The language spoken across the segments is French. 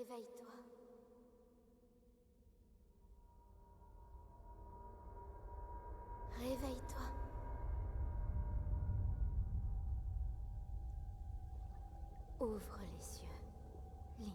Réveille-toi. Réveille-toi. Ouvre les yeux, Link.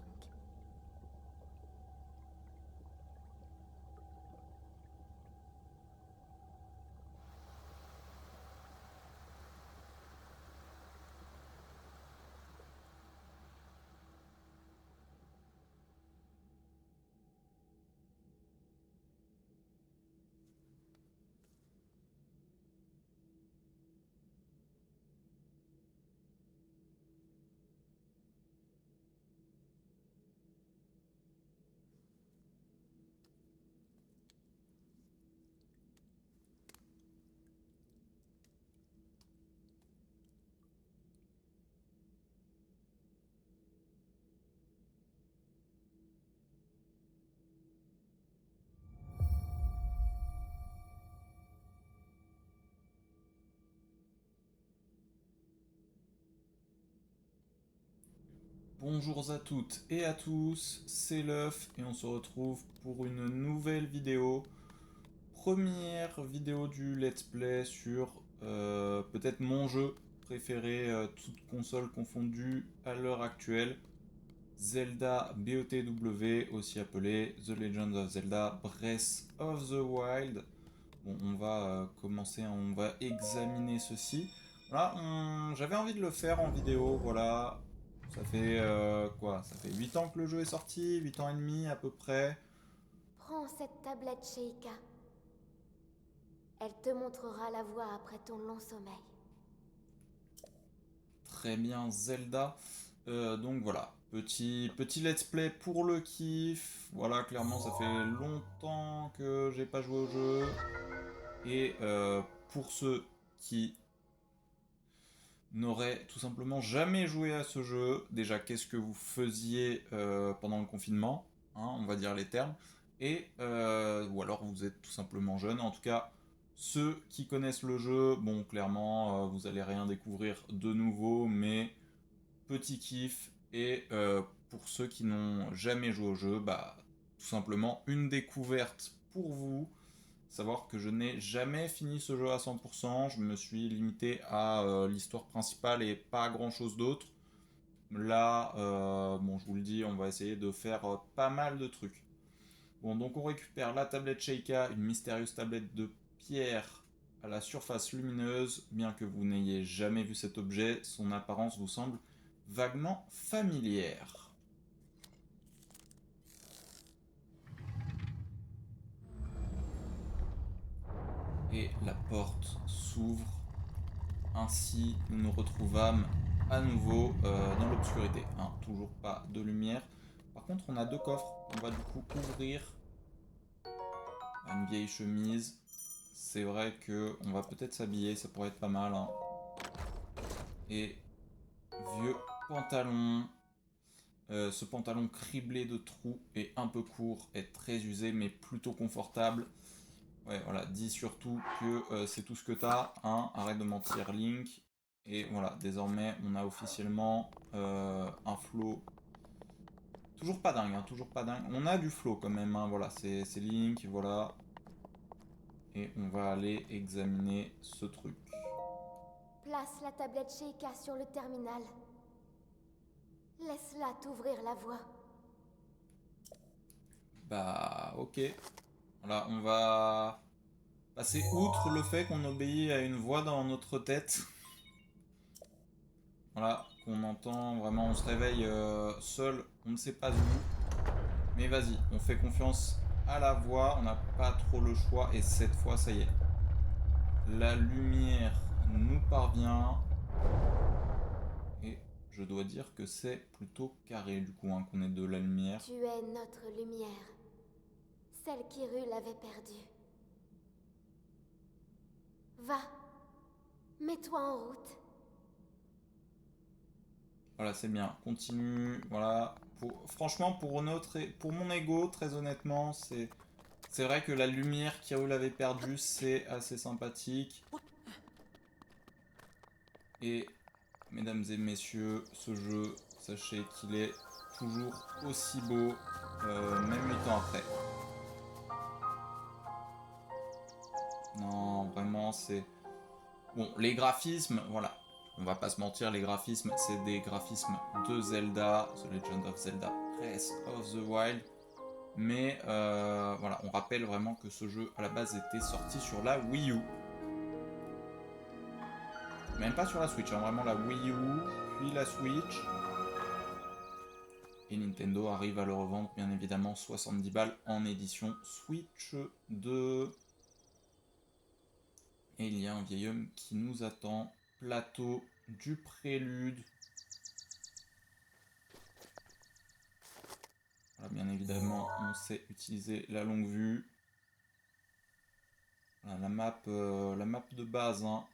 Bonjour à toutes et à tous, c'est l'œuf et on se retrouve pour une nouvelle vidéo. Première vidéo du let's play sur peut-être mon jeu préféré, toutes consoles confondues à l'heure actuelle. Zelda BOTW, aussi appelé The Legend of Zelda Breath of the Wild. Bon, on va commencer, on va examiner ceci. Voilà, j'avais envie de le faire en vidéo, voilà. Ça fait quoi? Ça fait 8 ans que le jeu est sorti, 8 ans et demi à peu près. Prends cette tablette, Sheikah. Elle te montrera la voie après ton long sommeil. Très bien, Zelda. Donc voilà, petit let's play pour le kiff. Voilà, clairement, ça fait longtemps que j'ai pas joué au jeu. Et pour ceux qui n'auraient tout simplement jamais joué à ce jeu, déjà, qu'est-ce que vous faisiez pendant le confinement, hein, on va dire les termes. Et ou alors vous êtes tout simplement jeune. En tout cas, ceux qui connaissent le jeu, bon, clairement, vous allez rien découvrir de nouveau, mais petit kiff. Et pour ceux qui n'ont jamais joué au jeu, bah, tout simplement une découverte pour vous. Savoir que je n'ai jamais fini ce jeu à 100%, je me suis limité à l'histoire principale et pas grand chose d'autre. Là, bon, je vous le dis, on va essayer de faire pas mal de trucs. Bon, donc on récupère la tablette Sheikah, une mystérieuse tablette de pierre à la surface lumineuse. Bien que vous n'ayez jamais vu cet objet, son apparence vous semble vaguement familière. Et la porte s'ouvre. Ainsi, nous nous retrouvâmes à nouveau dans l'obscurité. Hein, toujours pas de lumière. Par contre, on a deux coffres. On va du coup ouvrir une vieille chemise. C'est vrai que on va peut-être s'habiller, ça pourrait être pas mal. Hein. Et vieux pantalon. Ce pantalon criblé de trous et un peu court est très usé mais plutôt confortable. Ouais, voilà, dis surtout que c'est tout ce que t'as, hein, arrête de mentir Link. Et voilà, désormais on a officiellement un flow. Toujours pas dingue, hein, toujours pas dingue. On a du flow quand même, hein, voilà, c'est Link, voilà. Et on va aller examiner ce truc. Place la tablette Sheikah sur le terminal. Laisse-la t'ouvrir la voie. Bah, ok. Voilà, on va passer outre le fait qu'on obéit à une voix dans notre tête. Voilà, qu'on entend vraiment, on se réveille seul, on ne sait pas où. Mais vas-y, on fait confiance à la voix, on n'a pas trop le choix et cette fois, ça y est. La lumière nous parvient et je dois dire que c'est plutôt carré du coup hein, qu'on ait de la lumière. Tu es notre lumière. Celle qu'Hyrule avait perdue. Va. Mets-toi en route. Voilà, c'est bien, continue, voilà. Franchement, pour mon ego, très honnêtement, c'est vrai que la lumière qu'Hyrule avait perdue, c'est assez sympathique. Et mesdames et messieurs, ce jeu, sachez qu'il est toujours aussi beau, même 8 ans après. Non, vraiment, c'est... Bon, les graphismes, voilà. On va pas se mentir, les graphismes, c'est des graphismes de Zelda, The Legend of Zelda Breath of the Wild. Mais voilà, on rappelle vraiment que ce jeu, à la base, était sorti sur la Wii U. Même pas sur la Switch, hein, vraiment la Wii U, puis la Switch. Et Nintendo arrive à le revendre, bien évidemment, 70 balles en édition Switch 2. Et il y a un vieil homme qui nous attend. Plateau du prélude. Voilà, bien évidemment, on sait utiliser la longue vue. Voilà, la map de base. Hein.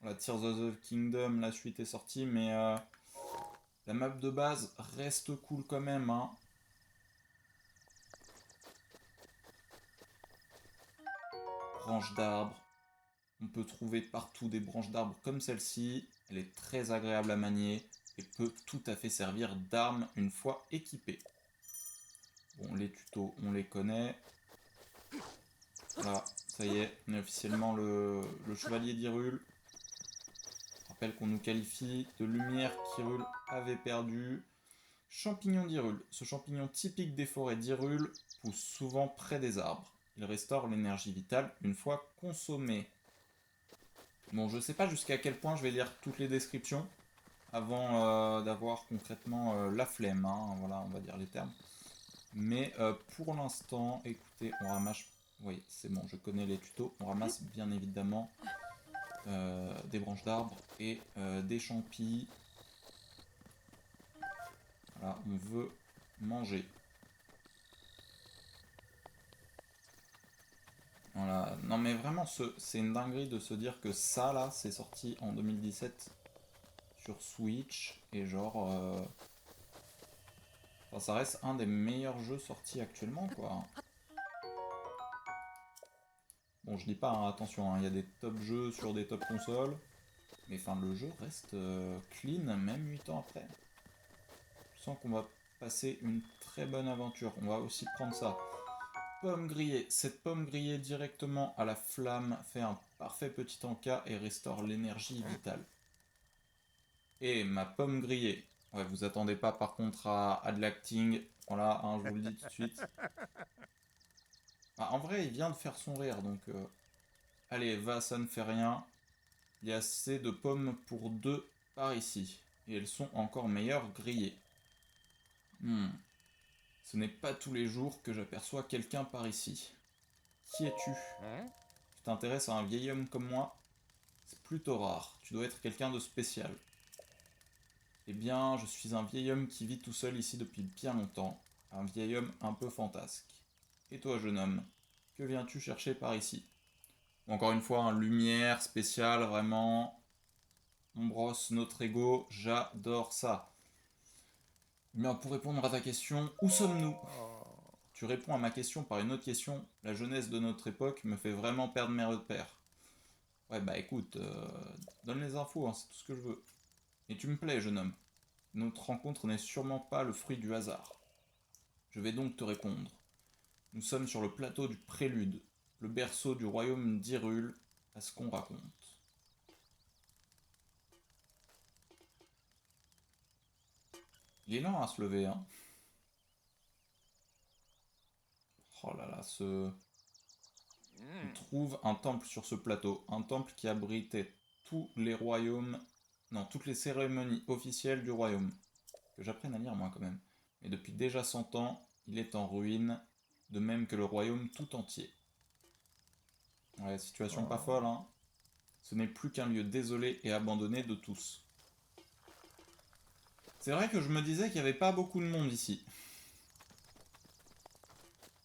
La Tears of the Kingdom, la suite est sortie, mais la map de base reste cool quand même. Hein. Branche d'arbre. On peut trouver partout des branches d'arbres comme celle-ci. Elle est très agréable à manier et peut tout à fait servir d'arme une fois équipée. Bon, les tutos, on les connaît. Voilà, ça y est, on est officiellement le chevalier d'Hyrule. Je rappelle qu'on nous qualifie de lumière qu'Hyrule avait perdu. Champignon d'Hyrule. Ce champignon typique des forêts d'Hyrule pousse souvent près des arbres. Il restaure l'énergie vitale une fois consommée. Bon, je sais pas jusqu'à quel point je vais lire toutes les descriptions avant d'avoir concrètement la flemme, hein, voilà, on va dire les termes. Mais pour l'instant, écoutez, on ramasse... Oui, c'est bon, je connais les tutos. On ramasse bien évidemment des branches d'arbres et des champis. Voilà, on veut manger. Voilà, non mais vraiment, c'est une dinguerie de se dire que ça là, c'est sorti en 2017 sur Switch. Et genre... enfin, ça reste un des meilleurs jeux sortis actuellement, quoi. Bon, je dis pas, hein, attention, il y a des top jeux sur des top consoles. Mais enfin, le jeu reste clean, même 8 ans après. Je sens qu'on va passer une très bonne aventure. On va aussi prendre ça. Pomme grillée. Cette pomme grillée directement à la flamme fait un parfait petit encas et restaure l'énergie vitale. Et ma pomme grillée. Ouais, vous attendez pas par contre à de l'acting. Voilà, hein, je vous le dis tout de suite. Ah, en vrai, il vient de faire son rire, donc... allez, va, ça ne fait rien. Il y a assez de pommes pour deux par ici. Et elles sont encore meilleures grillées. Ce n'est pas tous les jours que j'aperçois quelqu'un par ici. Qui es-tu? Tu t'intéresses à un vieil homme comme moi? C'est plutôt rare. Tu dois être quelqu'un de spécial. Eh bien, je suis un vieil homme qui vit tout seul ici depuis bien longtemps. Un vieil homme un peu fantasque. Et toi, jeune homme, que viens-tu chercher par ici? Encore une fois, lumière spéciale, vraiment. On brosse notre ego, j'adore ça. Bien, pour répondre à ta question, où sommes-nous? Tu réponds à ma question par une autre question. La jeunesse de notre époque me fait vraiment perdre mes repères. Ouais, bah écoute, donne les infos, hein, c'est tout ce que je veux. Et tu me plais, jeune homme. Notre rencontre n'est sûrement pas le fruit du hasard. Je vais donc te répondre. Nous sommes sur le plateau du Prélude, le berceau du royaume d'Hyrule, à ce qu'on raconte. Il est lent à se lever, hein. Oh là là, On trouve un temple sur ce plateau, un temple qui abritait tous les royaumes, non, toutes les cérémonies officielles du royaume. Que j'apprenne à lire moi quand même. Mais depuis déjà 100 ans, il est en ruine, de même que le royaume tout entier. Ouais, situation pas folle, hein. Ce n'est plus qu'un lieu désolé et abandonné de tous. C'est vrai que je me disais qu'il n'y avait pas beaucoup de monde ici.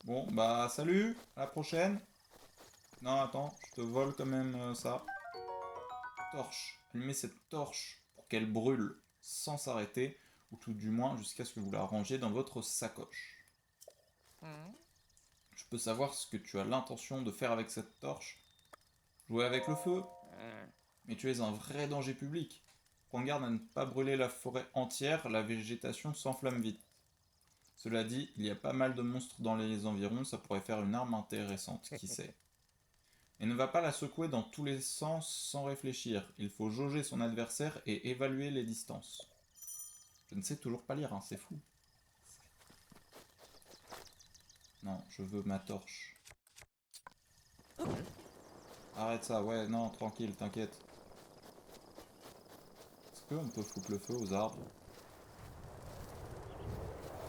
Bon, bah salut, à la prochaine. Non, attends, je te vole quand même ça. Torche. Allumez cette torche pour qu'elle brûle sans s'arrêter, ou tout du moins jusqu'à ce que vous la rangiez dans votre sacoche. Je peux savoir ce que tu as l'intention de faire avec cette torche? Jouer avec le feu? Mais tu es un vrai danger public. Prends garde à ne pas brûler la forêt entière, la végétation s'enflamme vite. Cela dit, il y a pas mal de monstres dans les environs, ça pourrait faire une arme intéressante, qui sait. Et ne va pas la secouer dans tous les sens sans réfléchir. Il faut jauger son adversaire et évaluer les distances. Je ne sais toujours pas lire, hein, c'est fou. Non, je veux ma torche. Arrête ça, ouais, non, tranquille, t'inquiète. Est-ce qu'on peut foutre le feu aux arbres?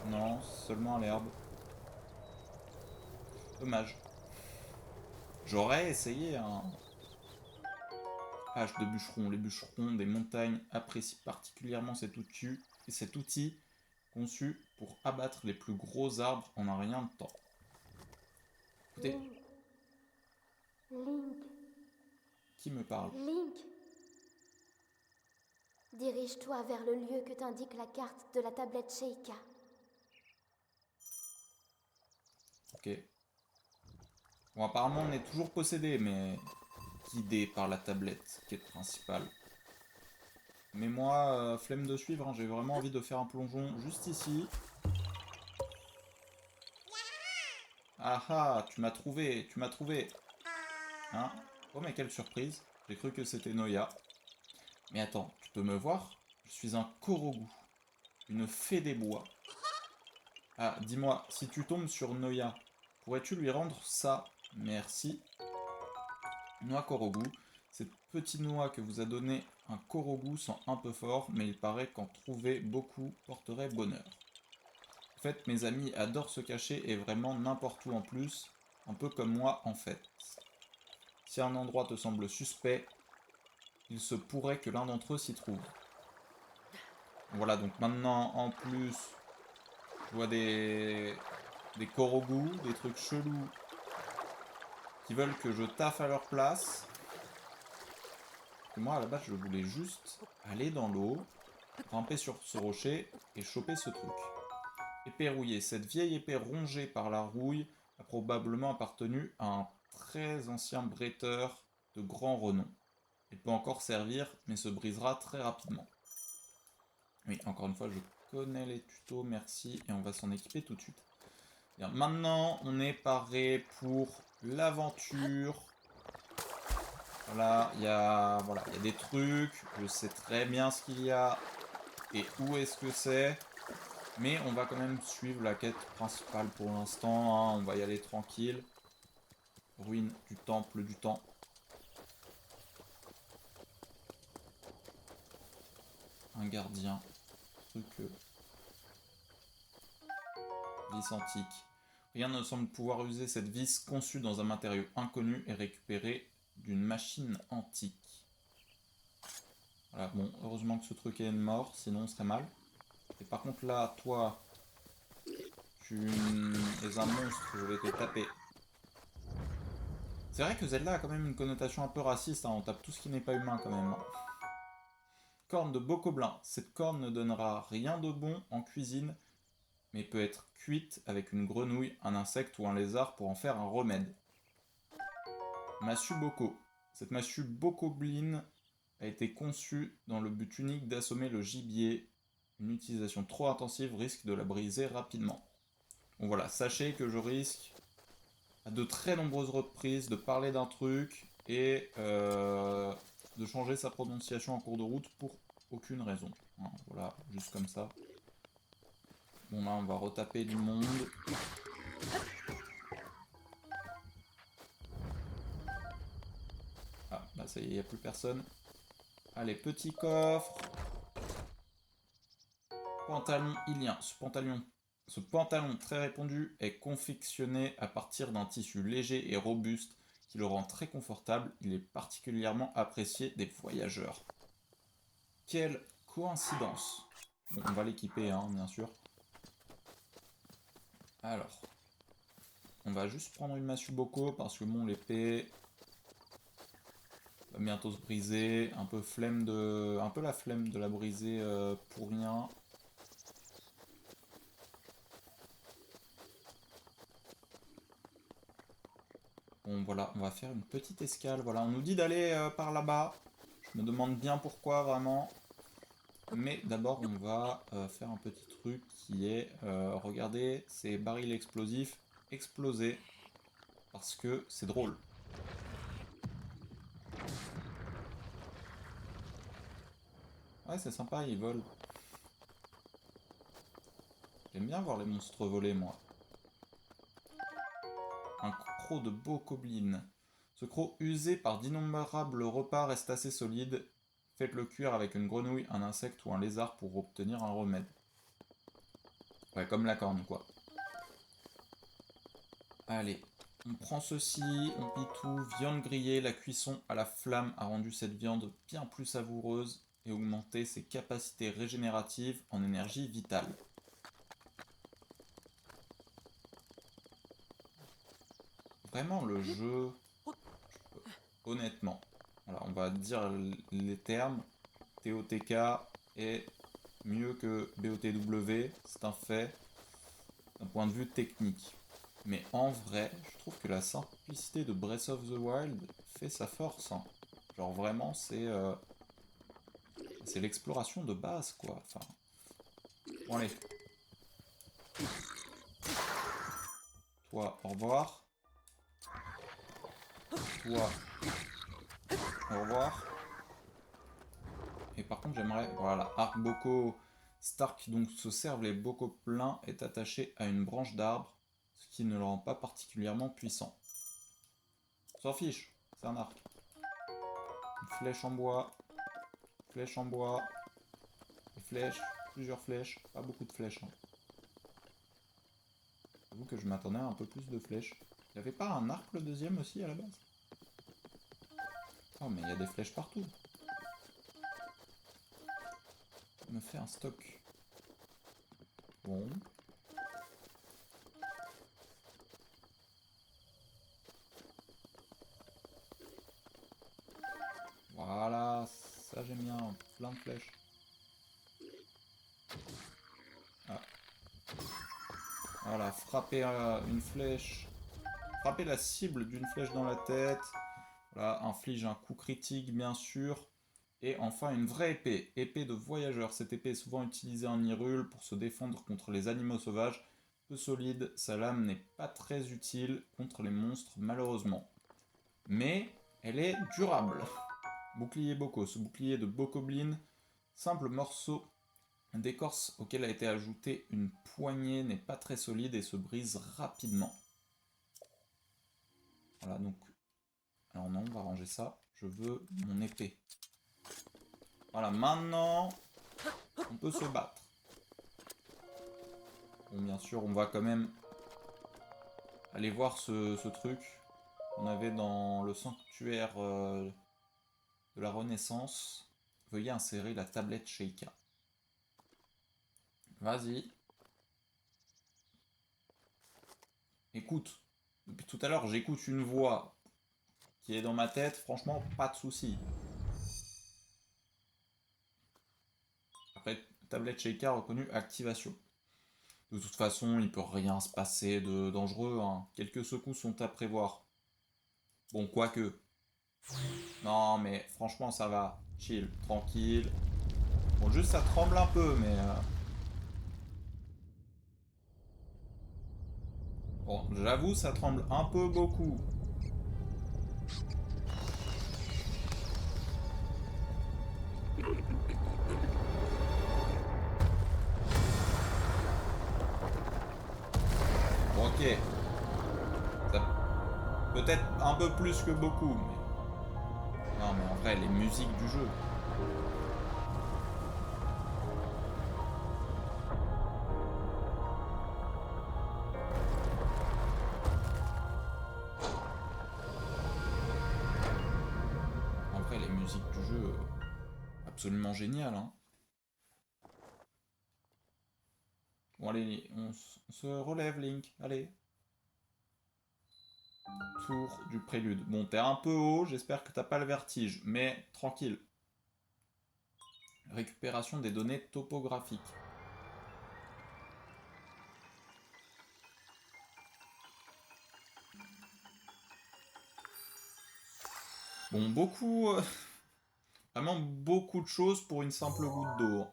Non, seulement à l'herbe. Dommage. J'aurais essayé un... Hache de bûcheron. Les bûcherons des montagnes apprécient particulièrement cet outil conçu pour abattre les plus gros arbres en un rien de temps. Écoutez, Link. Link. qui me parle? Link. Dirige-toi vers le lieu que t'indique la carte de la tablette Sheikah. Ok. Bon, apparemment, on est toujours possédé, mais guidé par la tablette, quête principale. Mais moi, flemme de suivre, hein, j'ai vraiment envie de faire un plongeon juste ici. Ah ah, tu m'as trouvé, tu m'as trouvé. Hein? Oh, mais quelle surprise. J'ai cru que c'était Noya. Mais attends, tu peux me voir? Je suis un Korogu, une fée des bois. Ah, dis-moi, si tu tombes sur Noya, pourrais-tu lui rendre ça? Merci. Noix Korogu. Cette petite noix que vous a donné un Korogu sent un peu fort, mais il paraît qu'en trouver beaucoup porterait bonheur. En fait, mes amis adorent se cacher et vraiment n'importe où en plus, un peu comme moi en fait. Si un endroit te semble suspect, il se pourrait que l'un d'entre eux s'y trouve. Voilà, donc maintenant, en plus, je vois des Korogu, des trucs chelous, qui veulent que je taffe à leur place. Et moi, à la base, je voulais juste aller dans l'eau, ramper sur ce rocher et choper ce truc. Épée rouillée. Cette vieille épée rongée par la rouille a probablement appartenu à un très ancien bretteur de grand renom. Elle peut encore servir, mais se brisera très rapidement. Oui, encore une fois, je connais les tutos, merci, et on va s'en équiper tout de suite. Bien, maintenant, on est paré pour l'aventure. Voilà, il y a des trucs, je sais très bien ce qu'il y a et où est-ce que c'est. Mais on va quand même suivre la quête principale pour l'instant, hein, on va y aller tranquille. Ruine du temple du temps. Un gardien. Truc vis antique. Rien ne semble pouvoir user cette vis conçue dans un matériau inconnu et récupérée d'une machine antique. Voilà, bon, heureusement que ce truc est mort, sinon on serait mal. Et par contre là, toi, tu es un monstre, je vais te taper. C'est vrai que Zelda a quand même une connotation un peu raciste, hein, on tape tout ce qui n'est pas humain quand même. Corne de Bokoblin. Cette corne ne donnera rien de bon en cuisine, mais peut être cuite avec une grenouille, un insecte ou un lézard pour en faire un remède. Massue Boko. Cette massue Bokobline a été conçue dans le but unique d'assommer le gibier. Une utilisation trop intensive risque de la briser rapidement. Bon voilà, sachez que je risque à de très nombreuses reprises de parler d'un truc et de changer sa prononciation en cours de route pour aucune raison. Hein, voilà, juste comme ça. Bon là, on va retaper du monde. Ah, bah ça y est, il n'y a plus personne. Allez, petit coffre. Pantalon ilien. Ce pantalon très répandu est confectionné à partir d'un tissu léger et robuste qui le rend très confortable. Il est particulièrement apprécié des voyageurs. Quelle coïncidence. Bon, on va l'équiper, hein, bien sûr. Alors, on va juste prendre une massue Boko parce que bon, l'épée va bientôt se briser. Un peu la flemme de la briser pour rien. Bon, voilà, on va faire une petite escale. Voilà, on nous dit d'aller par là-bas. Je me demande bien pourquoi, vraiment. Mais d'abord, on va faire un petit truc qui est, regardez, ces barils explosifs exploser, parce que c'est drôle. Ouais, c'est sympa, ils volent. J'aime bien voir les monstres voler, moi. Un croc de bokoblin. Ce croc usé par d'innombrables repas reste assez solide. Faites-le cuire avec une grenouille, un insecte ou un lézard pour obtenir un remède. Ouais, comme la corne, quoi. Allez, on prend ceci, on plie tout. Viande grillée, la cuisson à la flamme a rendu cette viande bien plus savoureuse et augmenté ses capacités régénératives en énergie vitale. Vraiment, le jeu, honnêtement, voilà, on va dire les termes. TOTK est mieux que BOTW, c'est un fait, d'un point de vue technique. Mais en vrai, je trouve que la simplicité de Breath of the Wild fait sa force, hein. Genre vraiment, c'est l'exploration de base, quoi. Enfin, bon allez, toi, au revoir. Toi, au revoir. Et par contre, j'aimerais, voilà, arc Boko Stark donc se servent les bocaux pleins est attaché à une branche d'arbre, ce qui ne le rend pas particulièrement puissant. On s'en fiche, c'est un arc. Une flèche en bois, des flèches, plusieurs flèches, pas beaucoup de flèches, hein. J'avoue que je m'attendais à un peu plus de flèches. Il n'y avait pas un arc le deuxième aussi à la base? Oh mais il y a des flèches partout. Je me fais un stock. Bon. Voilà, ça j'aime bien, plein de flèches. Ah. Voilà, frapper une flèche. Frapper la cible d'une flèche dans la tête. Voilà, inflige un coup critique bien sûr. Et enfin une vraie épée, épée de voyageur. Cette épée est souvent utilisée en Hyrule pour se défendre contre les animaux sauvages. Peu solide, sa lame n'est pas très utile contre les monstres malheureusement. Mais elle est durable. Bouclier Boko, ce bouclier de Bokoblin, simple morceau d'écorce auquel a été ajoutée une poignée, n'est pas très solide et se brise rapidement. Voilà donc, alors non, on va ranger ça. Je veux mon épée. Voilà, maintenant, on peut se battre. Bon, bien sûr, on va quand même aller voir ce truc qu'on avait dans le sanctuaire de la Renaissance. Veuillez insérer la tablette Sheikah. Vas-y. Écoute. Depuis tout à l'heure, j'écoute une voix qui est dans ma tête. Franchement, pas de souci. Après, tablette Sheikah reconnue activation. De toute façon, il peut rien se passer de dangereux, hein. Quelques secousses sont à prévoir. Bon, quoique. Non, mais franchement, ça va. Chill, tranquille. Bon, juste ça tremble un peu, mais... Bon, j'avoue, ça tremble un peu beaucoup. Bon, ok. Ça... Peut-être un peu plus que beaucoup, mais... Non, mais en vrai, les musiques du jeu. En vrai, les musiques du jeu... absolument géniales, hein. Bon, allez, on se relève, Link. Allez. Tour du prélude. Bon, t'es un peu haut, j'espère que t'as pas le vertige, mais tranquille. Récupération des données topographiques. Bon, beaucoup... vraiment beaucoup de choses pour une simple goutte d'eau.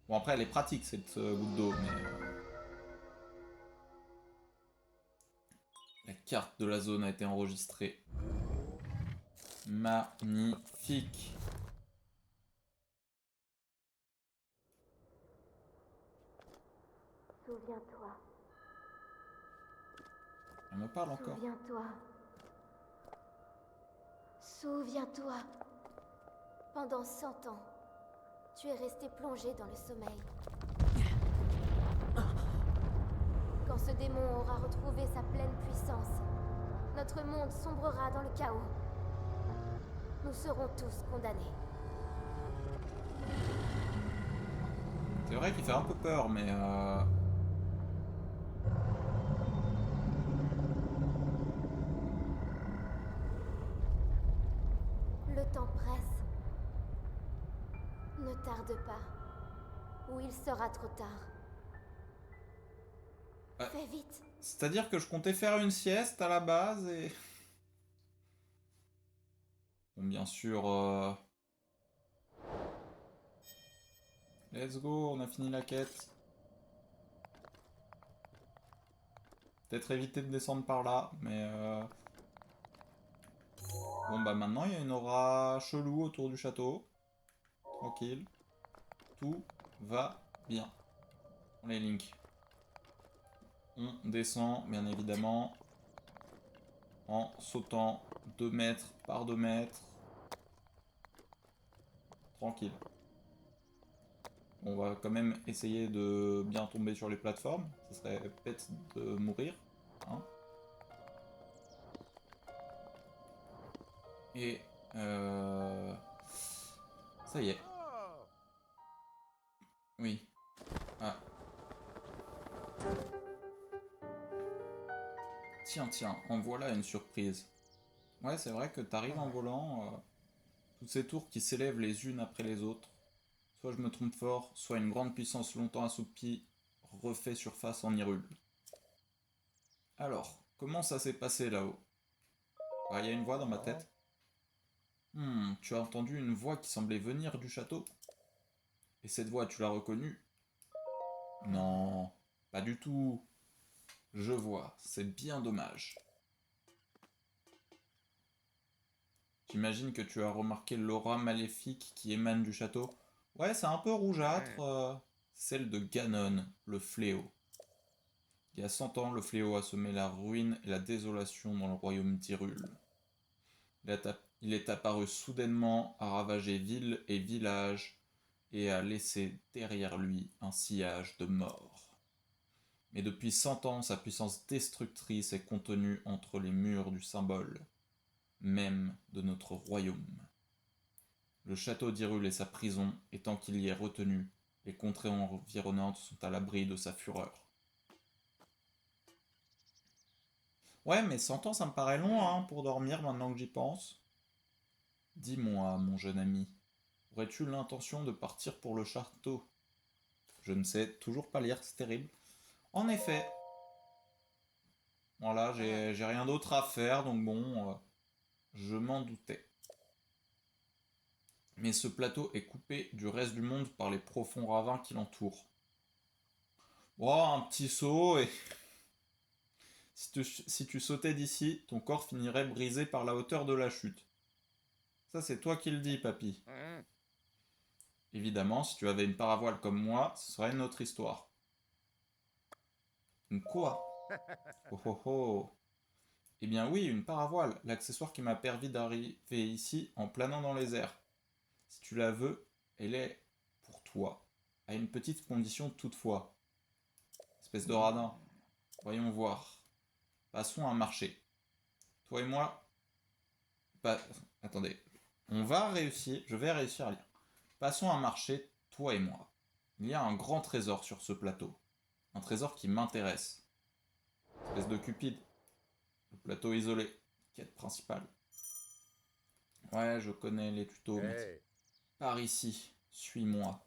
Bon, après, elle est pratique, cette goutte d'eau, mais... La carte de la zone a été enregistrée. Magnifique. Souviens-toi. Elle me parle encore. Souviens-toi. Souviens-toi. Pendant 100 ans, tu es resté plongé dans le sommeil. Quand ce démon aura retrouvé sa pleine puissance, notre monde sombrera dans le chaos. Nous serons tous condamnés. C'est vrai qu'il fait un peu peur, mais... Le temps presse. Ne tarde pas, ou il sera trop tard. Fais vite. C'est-à-dire que je comptais faire une sieste à la base et... Bon, bien sûr... Let's go, on a fini la quête. Peut-être éviter de descendre par là, mais... Bon, bah maintenant, il y a une aura chelou autour du château. Tranquille. Tout va bien. Les Link. On descend, bien évidemment, en sautant 2 mètres par 2 mètres. Tranquille. On va quand même essayer de bien tomber sur les plateformes. Ce serait bête de mourir. Hein. Et... Ça y est. Oui. Ah. Tiens, tiens, en voilà une surprise. Ouais, c'est vrai que t'arrives en volant, toutes ces tours qui s'élèvent les unes après les autres. Soit je me trompe fort, soit une grande puissance longtemps assoupie refait surface en Hyrule. Alors, comment ça s'est passé là-haut? Ah, il y a une voix dans ma tête. Tu as entendu une voix qui semblait venir du château? Et cette voix, tu l'as reconnue? Non, pas du tout. Je vois, c'est bien dommage. J'imagine que tu as remarqué l'aura maléfique qui émane du château. Ouais, c'est un peu rougeâtre. Celle de Ganon, le fléau. Il y a 100 ans, le fléau a semé la ruine et la désolation dans le royaume d'Hyrule. Il est apparu soudainement, a ravagé ville et village, et a laissé derrière lui un sillage de mort. Mais depuis 100 ans, sa puissance destructrice est contenue entre les murs du symbole, même de notre royaume. Le château d'Hyrule est sa prison, et tant qu'il y est retenu, les contrées environnantes sont à l'abri de sa fureur. Ouais, mais 100 ans, ça me paraît long, hein, pour dormir maintenant que j'y pense. Dis-moi, mon jeune ami, aurais-tu l'intention de partir pour le château? Je ne sais toujours pas lire, c'est terrible. En effet. Voilà, j'ai rien d'autre à faire, donc bon, je m'en doutais. Mais ce plateau est coupé du reste du monde par les profonds ravins qui l'entourent. Oh, un petit saut et... Si tu sautais d'ici, ton corps finirait brisé par la hauteur de la chute. Ça, c'est toi qui le dis, papy. Évidemment, si tu avais une paravoile comme moi, ce serait une autre histoire. Une quoi? Oh oh oh. Eh bien oui, une paravoile, l'accessoire qui m'a permis d'arriver ici en planant dans les airs. Si tu la veux, elle est pour toi. À une petite condition toutefois. Espèce de radin. Voyons voir. Passons à un marché. Toi et moi... Attendez. On va réussir, je vais réussir à lire. Passons à un marché, toi et moi. Il y a un grand trésor sur ce plateau. Un trésor qui m'intéresse. Espèce de cupide. Le plateau isolé. Quête principale. Ouais, je connais les tutos, merci. Par ici, suis-moi.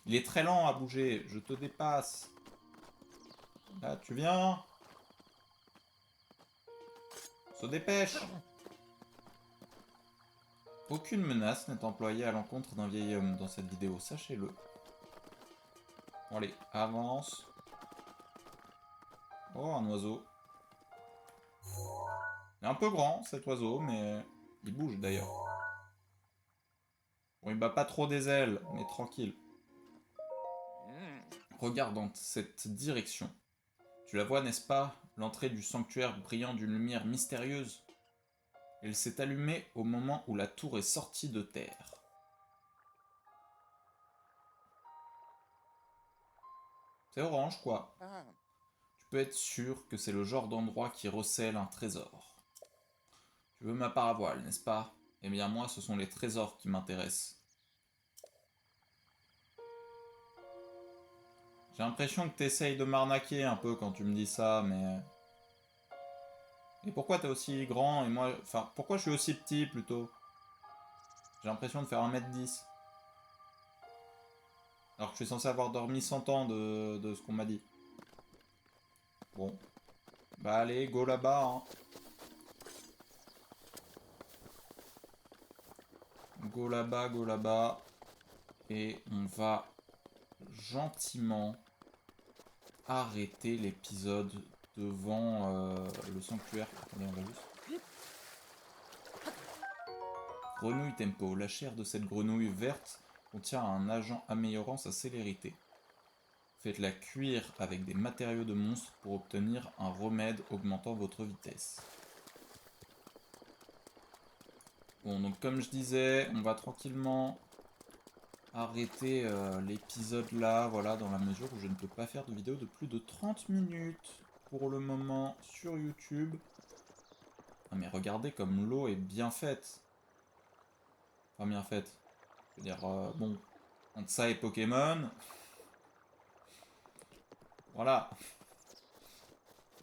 Il est très lent à bouger, je te dépasse. Là, tu viens? Se dépêche! Aucune menace n'est employée à l'encontre d'un vieil homme dans cette vidéo, sachez-le. Bon allez, avance. Oh, un oiseau. Il est un peu grand cet oiseau, mais il bouge d'ailleurs. Bon, il bat pas trop des ailes, mais tranquille. Regarde dans cette direction. Tu la vois, n'est-ce pas? L'entrée du sanctuaire brillant d'une lumière mystérieuse. Elle s'est allumée au moment où la tour est sortie de terre. C'est orange, quoi. Tu peux être sûr que c'est le genre d'endroit qui recèle un trésor. Tu veux ma paravoile, n'est-ce pas? Eh bien moi, ce sont les trésors qui m'intéressent. J'ai l'impression que t'essayes de m'arnaquer un peu quand tu me dis ça, mais... Et pourquoi t'es aussi grand et moi... Enfin, pourquoi je suis aussi petit, plutôt? J'ai l'impression de faire 1m10. Alors que je suis censé avoir dormi 100 ans de ce qu'on m'a dit. Bon. Bah allez, go là-bas, hein. Go là-bas, go là-bas. Et on va gentiment arrêter l'épisode devant le sanctuaire. Attendez, on va juste... Grenouille tempo. La chair de cette grenouille verte contient un agent améliorant sa célérité. Faites-la cuire avec des matériaux de monstre pour obtenir un remède augmentant votre vitesse. Bon, donc comme je disais, on va tranquillement arrêter l'épisode là, voilà, dans la mesure où je ne peux pas faire de vidéo de plus de 30 minutes pour le moment sur YouTube. Ah mais regardez comme l'eau est bien faite. Enfin bien faite. Je veux dire, bon, entre ça et Pokémon... Voilà.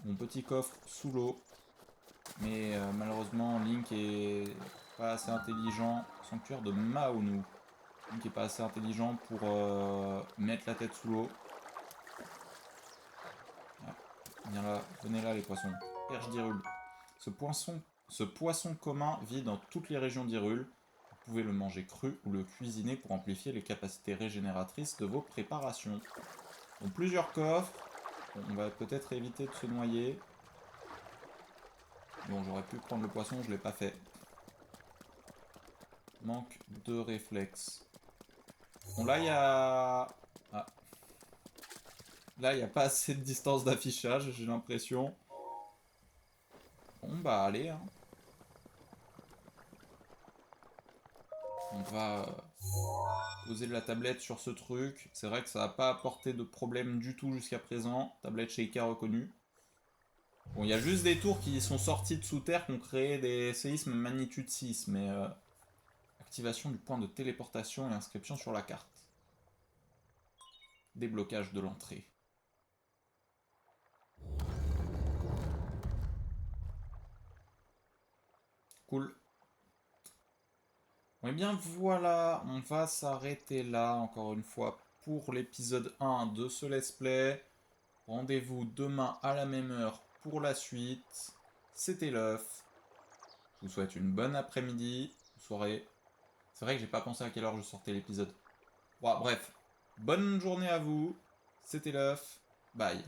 Mon petit coffre sous l'eau. Mais malheureusement, Link est pas assez intelligent. Sanctuaire de Maonu. Link est pas assez intelligent pour mettre la tête sous l'eau. Ah, viens là, venez là les poissons. Perche d'Hyrule. Ce poisson commun vit dans toutes les régions d'Hyrule. Vous pouvez le manger cru ou le cuisiner pour amplifier les capacités régénératrices de vos préparations. Donc plusieurs coffres. Bon, on va peut-être éviter de se noyer. Bon, j'aurais pu prendre le poisson, je l'ai pas fait. Manque de réflexe. Bon, là, il y a... Ah. Là, il n'y a pas assez de distance d'affichage, j'ai l'impression. Bon, bah, allez, hein. On va poser la tablette sur ce truc. C'est vrai que ça n'a pas apporté de problème du tout jusqu'à présent. Tablette Sheikah reconnue. Bon, il y a juste des tours qui sont sortis de sous terre qui ont créé des séismes magnitude 6, mais... Activation du point de téléportation et inscription sur la carte. Déblocage de l'entrée. Cool. Et bien voilà, on va s'arrêter là encore une fois pour l'épisode 1 de ce let's play. Rendez-vous demain à la même heure pour la suite. C'était l'œuf. Je vous souhaite une bonne après-midi, soirée. C'est vrai que j'ai pas pensé à quelle heure je sortais l'épisode. Bon, bref, bonne journée à vous. C'était l'œuf. Bye.